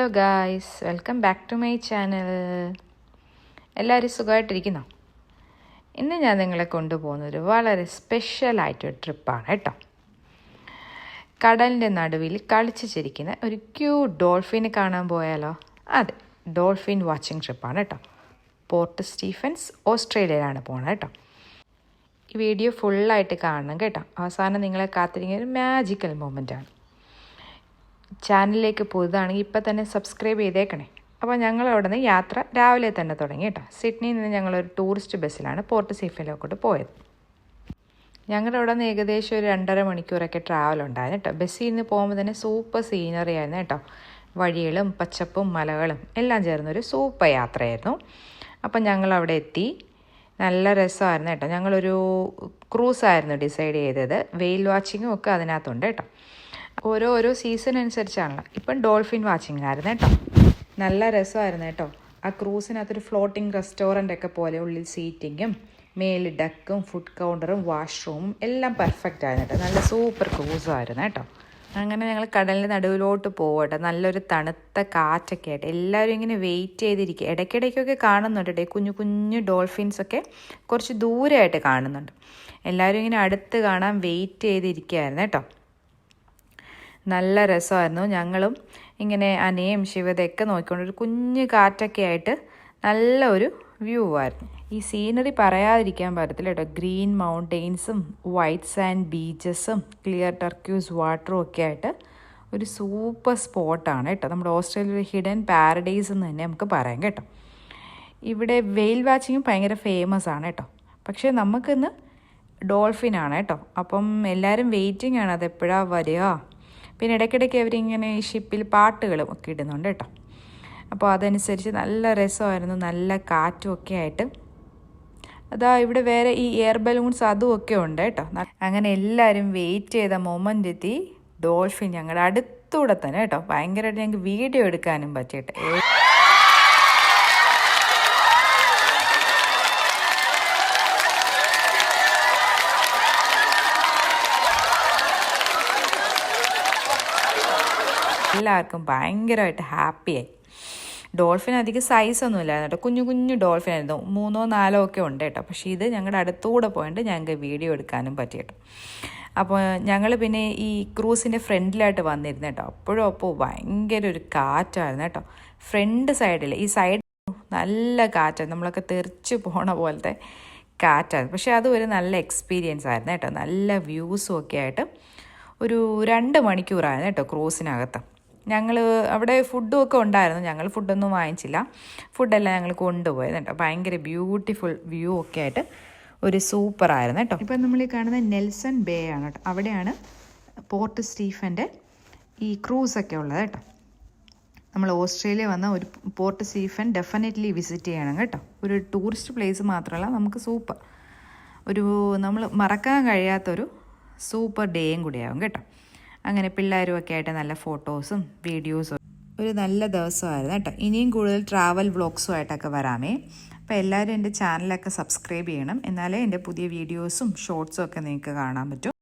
Hello guys, welcome back to my channel. എല്ലാവരും സുഖമായിട്ടിരിക്കുന്നോ? ഇന്ന് ഞാൻ നിങ്ങളെ കൊണ്ടുപോകുന്നൊരു വളരെ സ്പെഷ്യലായിട്ടൊരു ട്രിപ്പാണ് കേട്ടോ. കടലിൻ്റെ നടുവിൽ കളിച്ച് ചിരിക്കുന്ന ഒരു ക്യൂട്ട് ഡോൾഫിനെ കാണാൻ പോയാലോ? അതെ, ഡോൾഫിൻ വാച്ചിങ് ട്രിപ്പാണ് കേട്ടോ. പോർട്ട് സ്റ്റീഫൻസ്, ഓസ്ട്രേലിയയിലാണ് പോകുന്നത് കേട്ടോ. ഈ വീഡിയോ ഫുള്ളായിട്ട് കാണണം കേട്ടോ. അവസാനം നിങ്ങളെ കാത്തിരിക്കുന്ന ഒരു മാജിക്കൽ മൊമെൻ്റാണ്. ചാനലിലേക്ക് പുതുതാണെങ്കിൽ ഇപ്പം തന്നെ സബ്സ്ക്രൈബ് ചെയ്തേക്കണേ. അപ്പോൾ ഞങ്ങൾ അവിടെ നിന്ന് യാത്ര രാവിലെ തന്നെ തുടങ്ങി കേട്ടോ. സിഡ്നിയിൽ നിന്ന് ഞങ്ങളൊരു ടൂറിസ്റ്റ് ബസ്സിലാണ് പോർട്ട് സ്റ്റീഫനിലോട്ട് പോയത്. ഞങ്ങളുടെ അവിടെ നിന്ന് ഏകദേശം ഒരു 2.5 മണിക്കൂറൊക്കെ ട്രാവൽ ഉണ്ടായിരുന്നു കേട്ടോ. ബസ്സിൽ നിന്ന് പോകുമ്പോൾ തന്നെ സൂപ്പർ സീനറി ആയിരുന്നു കേട്ടോ. വഴികളും പച്ചപ്പും മലകളും എല്ലാം ചേർന്നൊരു സൂപ്പർ യാത്രയായിരുന്നു. അപ്പം ഞങ്ങളവിടെ എത്തി. നല്ല രസമായിരുന്നു കേട്ടോ. ഞങ്ങളൊരു ക്രൂസായിരുന്നു ഡിസൈഡ് ചെയ്തത്. വെയിൽ വാച്ചിങ്ങും ഒക്കെ അതിനകത്തുണ്ട് കേട്ടോ. ഓരോ സീസൺ അനുസരിച്ചാണല്ലോ. ഇപ്പം ഡോൾഫിൻ വാച്ചിങ് ആയിരുന്നു കേട്ടോ. നല്ല രസമായിരുന്നു കേട്ടോ. ആ ക്രൂസിനകത്തൊരു ഫ്ലോട്ടിംഗ് റെസ്റ്റോറൻ്റ് ഒക്കെ പോലെ ഉള്ളിൽ സീറ്റിങ്ങും മേല് ഡക്കും ഫുഡ് കൗണ്ടറും വാഷ്റൂമും എല്ലാം പെർഫെക്റ്റ് ആയിരുന്നു കേട്ടോ. നല്ല സൂപ്പർ ക്രൂസായിരുന്നു കേട്ടോ. അങ്ങനെ ഞങ്ങൾ കടലിൻ്റെ നടുവിലോട്ട് പോകട്ടെ. നല്ലൊരു തണുത്ത കാറ്റൊക്കെ ആയിട്ട് എല്ലാവരും ഇങ്ങനെ വെയിറ്റ് ചെയ്തിരിക്കുക. ഇടയ്ക്കിടയ്ക്കൊക്കെ കാണുന്നുണ്ട് കേട്ടോ. കുഞ്ഞു കുഞ്ഞു ഡോൾഫിൻസൊക്കെ കുറച്ച് ദൂരമായിട്ട് കാണുന്നുണ്ട്. എല്ലാവരും ഇങ്ങനെ അടുത്ത് കാണാൻ വെയിറ്റ് ചെയ്തിരിക്കുകയായിരുന്നു കേട്ടോ. നല്ല രസമായിരുന്നു. ഞങ്ങളും ഇങ്ങനെ അനയും ശിവതയൊക്കെ നോക്കിക്കൊണ്ട് ഒരു കുഞ്ഞ് കാറ്റൊക്കെ ആയിട്ട് നല്ല ഒരു വ്യൂ ആയിരുന്നു. ഈ സീനറി പറയാതിരിക്കാൻ പറ്റത്തില്ല കേട്ടോ. ഗ്രീൻ മൗണ്ടെയ്ൻസും വൈറ്റ് സാൻഡ് ബീച്ചസും ക്ലിയർ ടർക്യൂസ് വാട്ടറും ഒക്കെ ആയിട്ട് ഒരു സൂപ്പർ സ്പോട്ടാണ് കേട്ടോ. നമ്മുടെ ഓസ്ട്രേലിയയിലെ ഹിഡൻ പാരഡൈസ് എന്ന് തന്നെ നമുക്ക് പറയാം കേട്ടോ. ഇവിടെ വെയിൽ വാച്ചിങ്ങും ഭയങ്കര ഫേമസ് ആണ് കേട്ടോ. പക്ഷേ നമുക്കിന്ന് ഡോൾഫിനാണ് കേട്ടോ. അപ്പം എല്ലാവരും വെയിറ്റിംഗ് ആണ്, അതെപ്പോഴാണ് വരിക. പിന്നെ ഇടയ്ക്കിടയ്ക്ക് അവരിങ്ങനെ ഈ ഷിപ്പിൽ പാട്ടുകളും ഒക്കെ ഇടുന്നുണ്ട് കേട്ടോ. അപ്പോൾ അതനുസരിച്ച് നല്ല രസമായിരുന്നു. നല്ല കാറ്റും ഒക്കെ ആയിട്ട് അതാ ഇവിടെ വേറെ ഈ എയർ ബലൂൺസ് അതും ഒക്കെ ഉണ്ട് കേട്ടോ. അങ്ങനെ എല്ലാവരും വെയിറ്റ് ചെയ്ത മൊമെൻ്റ് എത്തി. ഡോൾഫിൻ ഞങ്ങളുടെ അടുത്തൂടെ തന്നെ കേട്ടോ. ഭയങ്കരമായിട്ട് ഞങ്ങൾക്ക് വീഡിയോ എടുക്കാനും പറ്റിയിട്ട്. എല്ലാവർക്കും ഭയങ്കരമായിട്ട് ഹാപ്പിയായി. ഡോൾഫിൻ അധികം സൈസൊന്നും ഇല്ലായിരുന്നു കേട്ടോ. കുഞ്ഞു കുഞ്ഞു ഡോൾഫിനായിരുന്നു. 3 or 4 ഒക്കെ ഉണ്ട് കേട്ടോ. പക്ഷേ ഇത് ഞങ്ങളുടെ അടുത്തൂടെ പോയിട്ട് ഞങ്ങൾക്ക് വീഡിയോ എടുക്കാനും പറ്റി കേട്ടോ. അപ്പോൾ ഞങ്ങൾ പിന്നെ ഈ ക്രൂസിൻ്റെ ഫ്രണ്ടിലായിട്ട് വന്നിരുന്നു കേട്ടോ. അപ്പോൾ ഭയങ്കര ഒരു കാറ്റായിരുന്നു കേട്ടോ. ഫ്രണ്ട് സൈഡിൽ ഈ സൈഡ് നല്ല കാറ്റായിരുന്നു. നമ്മളൊക്കെ തെറിച്ച് പോണ പോലത്തെ കാറ്റായിരുന്നു. പക്ഷേ അതും ഒരു നല്ല എക്സ്പീരിയൻസ് ആയിരുന്നു കേട്ടോ. നല്ല വ്യൂസും ഒക്കെ ആയിട്ട് ഒരു 2 മണിക്കൂറായിരുന്നു കേട്ടോ ക്രൂസിനകത്ത്. ഞങ്ങൾ അവിടെ ഫുഡും ഒക്കെ ഉണ്ടായിരുന്നു. ഞങ്ങൾ ഫുഡൊന്നും വാങ്ങിച്ചില്ല. ഫുഡെല്ലാം ഞങ്ങൾ കൊണ്ടുപോയത് കേട്ടോ. ഭയങ്കര ബ്യൂട്ടിഫുൾ വ്യൂ ഒക്കെ ആയിട്ട് ഒരു സൂപ്പറായിരുന്നു കേട്ടോ. ഇപ്പം നമ്മൾ ഈ കാണുന്ന നെൽസൺ ബേ ആണ് കേട്ടോ. അവിടെയാണ് പോർട്ട് സ്റ്റീഫൻ്റെ ഈ ക്രൂസൊക്കെ ഉള്ളത് കേട്ടോ. നമ്മൾ ഓസ്ട്രേലിയ വന്ന ഒരു പോർട്ട് സ്റ്റീഫൻ ഡെഫിനറ്റ്ലി വിസിറ്റ് ചെയ്യണം കേട്ടോ. ഒരു ടൂറിസ്റ്റ് പ്ലേസ് മാത്രമല്ല, നമുക്ക് സൂപ്പർ ഒരു നമ്മൾ മറക്കാൻ കഴിയാത്തൊരു സൂപ്പർ ഡേയും കൂടിയാവും കേട്ടോ. അങ്ങനെ പിള്ളേരും ഒക്കെ ആയിട്ട് നല്ല ഫോട്ടോസും വീഡിയോസും ഒരു നല്ല ദിവസമായിരുന്നു കേട്ടോ. ഇനിയും കൂടുതൽ ട്രാവൽ വ്ളോഗ്സും ആയിട്ടൊക്കെ വരാമേ. അപ്പോൾ എല്ലാവരും എൻ്റെ ചാനലൊക്കെ സബ്സ്ക്രൈബ് ചെയ്യണം. എന്നാലേ എൻ്റെ പുതിയ വീഡിയോസും ഷോർട്സും ഒക്കെ നിങ്ങൾക്ക് കാണാൻ പറ്റും.